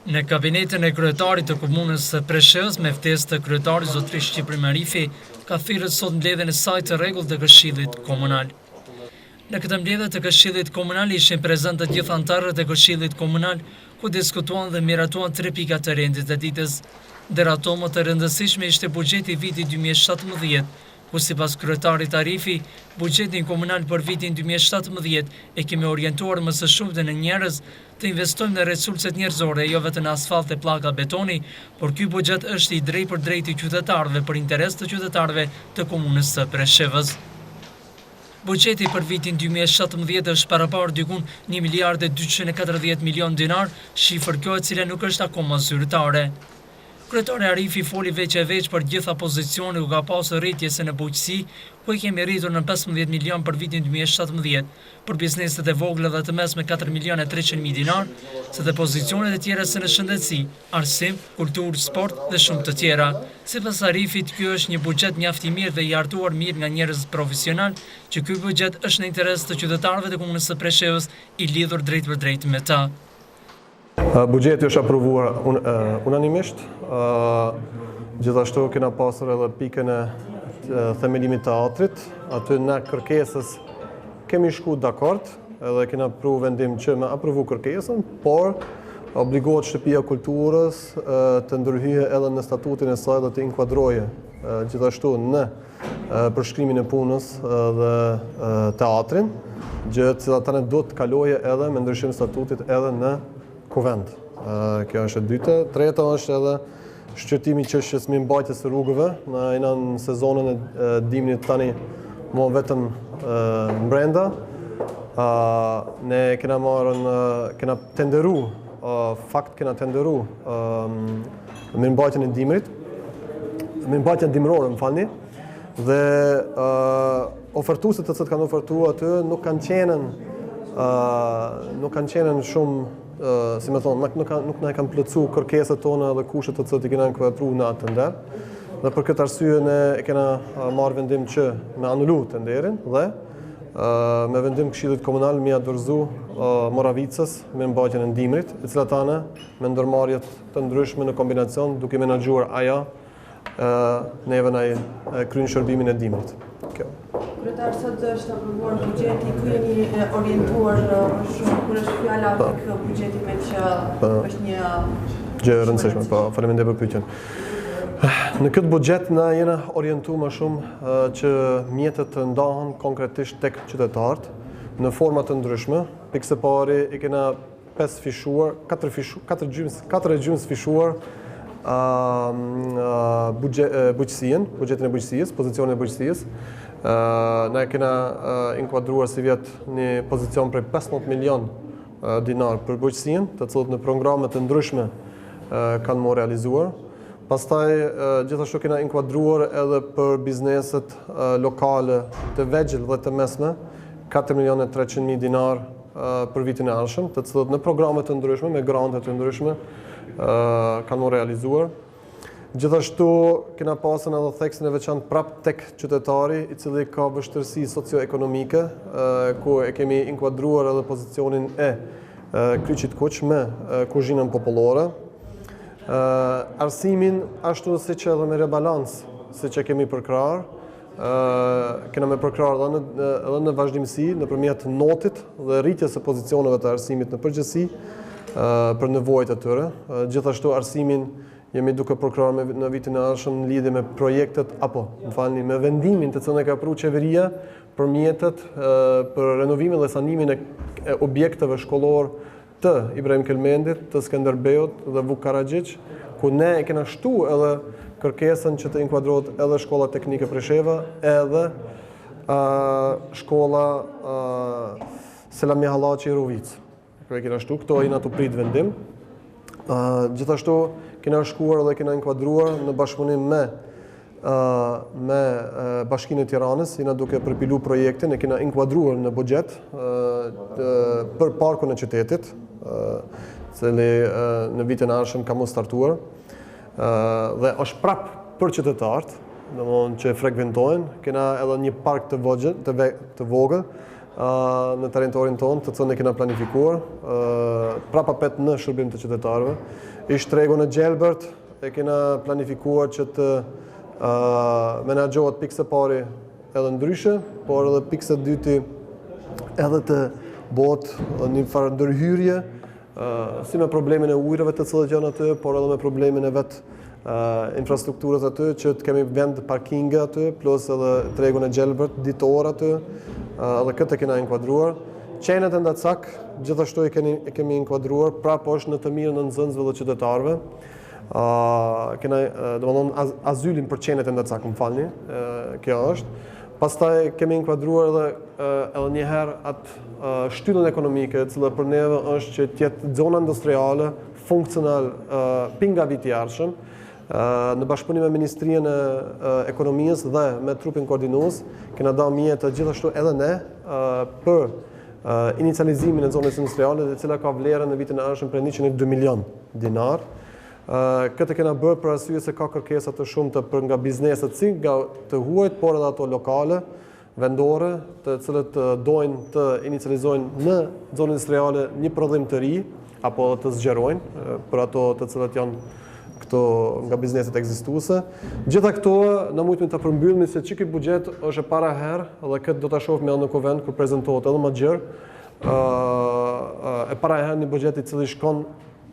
Në kabinetin e kryetarit të komunës së Preshevës, me ftesë të kryetarit zotërisht Shqipëri Marifi, ka thirrur sot mbledhjen e saj të rregullt të Këshillit Komunal. Në këtë mbledhje të Këshillit Komunal ishin prezent të gjithë anëtarët e Këshillit Komunal, ku diskutuan dhe miratuan 3 pika të rendit të ditës. Ndër ato më të rëndësishme ishte buxheti i vitit 2017, ku sipas kryetarit Arifi, buxhetin komunal për vitin 2017 e kemi orientuar më së shumti në njerëz të investojmë në resurset njerëzore, jo vetëm në asfalt e pllaka betoni, por ky buxhet është i drejtë për drejtë i qytetarëve për interes të qytetarëve të komunës së Preshevës. Buxheti për vitin 2017 është paraparë dikun 1 miliard e 240 milion dinar, shifër kjo e cila nuk është akoma zyrtare. Kryetari Arifi foli veç e veç për gjitha pozicionet ku ka pasur rritje në bujqësi, ku e kemi rritur në 15 milion për vitin 2017, për bizneset e vogla dhe të mesme 4 milion e 300 mijë dinar, se dhe pozicionet e tjera se në shëndetësi, arsim, kulturë, sport dhe shumë të tjera. Sipas Arifit, ky është një buxhet mjaft i mirë dhe i hartuar mirë nga njerëz profesional, që ky buxhet është në interes të qytetarëve të komunës së Preshevës, i lidhur drejt për drejt me ta. Buxheti është aprovuar unanimisht. Gjithashtu kena pasur edhe pikën e themelimit të teatrit. Aty në kërkesës kemi shku dakord, edhe kena pru vendim që me aprovu kërkesën, por obligohet Shtëpia e Kulturës të ndërhyjë edhe në statutin e saj dhe të inkuadroje gjithashtu në përshkrimin e punës dhe teatrin, gjë e cila tani do të kaloje edhe me ndryshim statutit edhe në kuvend. Kjo është e dyta. Treta është edhe shqyrtimi i çështjes mirëmbajtjes së rrugëve. Ne jena në sezonën e dimrit tani më vetëm brenda. Ne kena tenderu mirëmbajtjen e dimrit. Mirëmbajtjen dimrore, më falni. Dhe ofertuesit të cilët kanë ofertuar aty nuk kanë qenë shumë si më thonë, nuk na e kanë plotësu kërkesat tona dhe kushtet të cilët i kena inkuadruar në atë tender. Dhe për këtë arsye ne kena marrë vendim që me anulu tenderin dhe me vendim Këshillit Komunal me ia dorëzu Moravicës me mbajtjen e dimrit, e cila tani me ndërmarrjet të ndryshme në kombinacion duke menaxhuar ajo neve na kryen shërbimin e dimrit. Kjo. Kryetar, sot është aprovuar buxheti, ku jeni orientuar shumë kur është fjala tek buxheti me që është një gjë e rëndësishme, po faleminderit për pyetjen. Në këtë buxhet na jena orientuar më shumë që mjetet të ndahen konkretisht tek qytetarët në forma të ndryshme. Pikë së pari i kena 5 fishuar, 4 gjysmë fishuar buxhetin e bujqësisë, pozicionin e bujqësisë. Ne kena inkuadruar si vjet një pozicion prej 15 milion dinar për bujqësinë, të cilët në programe të ndryshme kanë më realizuar. Pastaj gjithashtu kena inkuadruar edhe për bizneset lokale të vegjël dhe të mesme, 4 milion e 300 mijë dinar për vitin e ardhshëm, të cilët në programe të ndryshme, me grante të ndryshme, kanë më realizuar. Gjithashtu kena pasën edhe theksin e veçantë prap tek qytetari, i cili ka vështirësi socio-ekonomike, ku e kemi inkuadruar edhe pozicionin e Kryqit Kuq me kuzhinën popullore. Arsimin ashtu siç edhe me rebalans, siç e kemi përkrar, kena me përkrar edhe në vazhdimsi nëpërmjet notit dhe rritjes së pozicioneve të arsimit në përgjithësi për nevojat e tyre. Gjithashtu arsimin jemi duke përkrar në vitin e ardhshëm në lidhje me projektet me vendimin të cilën e ka pru qeveria për mjetet për renovimin dhe sanimin e objekteve shkollor të Ibrahim Kelmendit, të Skënderbeut dhe Vuk Karadžić, ku ne e kena shtu edhe kërkesën që të inkuadrohet edhe Shkolla Teknike Presheva, edhe Shkolla Selami Hallaçi Ruvic. E kena shtu, këto jena të prit vendim. Gjithashtu kena shkuar dhe kena inkuadruar në bashkëpunim me Bashkinë e Tiranës, jena duke përpilu projektin, e kena inkuadruar në buxhet për parkun e qytetit, cili në vitin e ardhshëm ka mos startuar, dhe është prap për qytetarët, domthonë që frekuentojnë. Kena edhe një park të vogël, në territorin tonë, të cilën e kena planifikuar, prapa pet në shërbim të qytetarëve. Ish tregu në Gjelbert e kena planifikuar që të menaxhohet pikë së pari edhe ndryshe, por edhe pikë së dyti edhe të bëhet një farë ndërhyrje, si me problemin e ujrave të cilët janë aty, por edhe me problemin e infrastrukturës aty, që të kemi vend parkinge aty, plus edhe tregun e Gjelbert, ditor aty, edhe këtë e kena inkuadruar. Qenet e Ndacak, gjithashtu e kemi inkuadruar, prapë është në të mirën e nxënësve dhe qytetarëve. Kena, domethënë, azylin për qenet e Ndacak, më falni, kjo është. Pastaj kemi inkuadruar edhe një herë atë shtyllën ekonomike, e cila për neve është që të jetë zona industriale funksional pinga viti i ardhshëm, në bashkëpunim me Ministrinë e Ekonomisë dhe me trupin koordinues, kena dhënë mjete gjithashtu edhe ne për inicializimin e zonës industriale, e cila ka vlerën në vitin e ardhshëm për 102 milion dinar. Këtë kena bërë për arsye se ka kërkesa të shumta për nga bizneset si nga të huajt, por edhe ato lokale, vendore, të cilët dojnë të inicializojnë në zonën industriale një prodhim të ri, apo të zgjerojnë për ato të cilët janë këto nga bizneset ekzistuese. Gjitha këto na mujtemi ta përmbyllim se çiki buxhet është e para herë dhe këtë do ta shohim në Kuvent kur prezantohet edhe më gjerë. E para herë një buxhet i cili shkon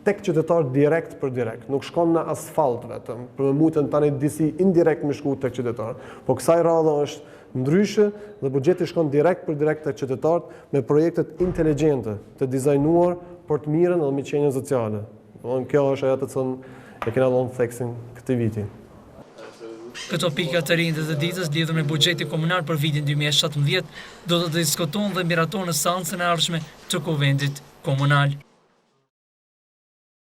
tek qytetar direkt për direkt, nuk shkon në asfalt vetëm, për me mujtën tani disi indirekt me shku tek qytetar. Po kësaj radhe është ndryshe dhe buxheti shkon direkt për direkt tek qytetarët me projektet inteligjente, të dizajnuar për të mirën dhe miqënien sociale. Kjo është ajo të cilën e kena dhënë theksin këtij viti. Këto pika të rinj të ditës lidhur me buxheti komunal për vitin 2017 do të diskutohen dhe miratohen në seancën e ardhshme të Kuventit komunal.